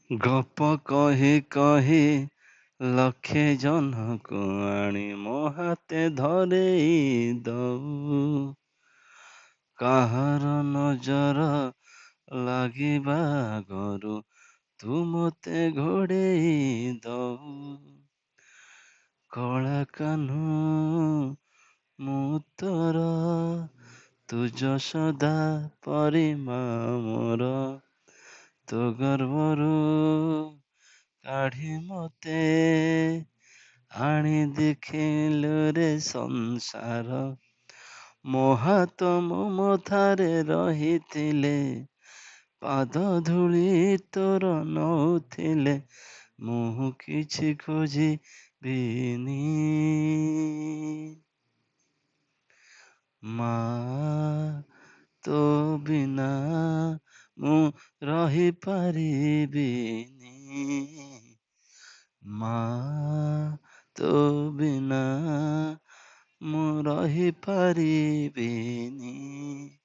ଗପ କହି କହି ଲକ୍ଷେ ଜହ୍ନକୁ ଆଣି ମୋ ହାତେ ଧରେଇ ଦଉ। କାହାର ନଜର ଲାଗିବା ଆଗରୁ ତୁ ମୋତେ ଘୋଡ଼େଇ ଦଉ। କଳା କାହ୍ନୁ ମୁଁ ତୋର, ତୁ ଯଶୋଦା ପରି ମା ମୋର। ତୋ ଗର୍ଭରୁ କାଢ଼ି ମୋତେ ଆଣି ଦେଖିଲୁ ରେ ସଂସାର। ମୋ ହାତ ମୋ ମଥାରେ ରହିଥିଲେ, ପାଦ ଧୂଳି ତୋର ନଉଥିଲେ, ମୁଁ କିଛି ଖୋଜିବିନି। ମା ତୋ ବିନା ମୁଁ ରହିପାରିବିନି। ମା ତୋ ବିନା ମୁଁ ରହିପାରିବିନି।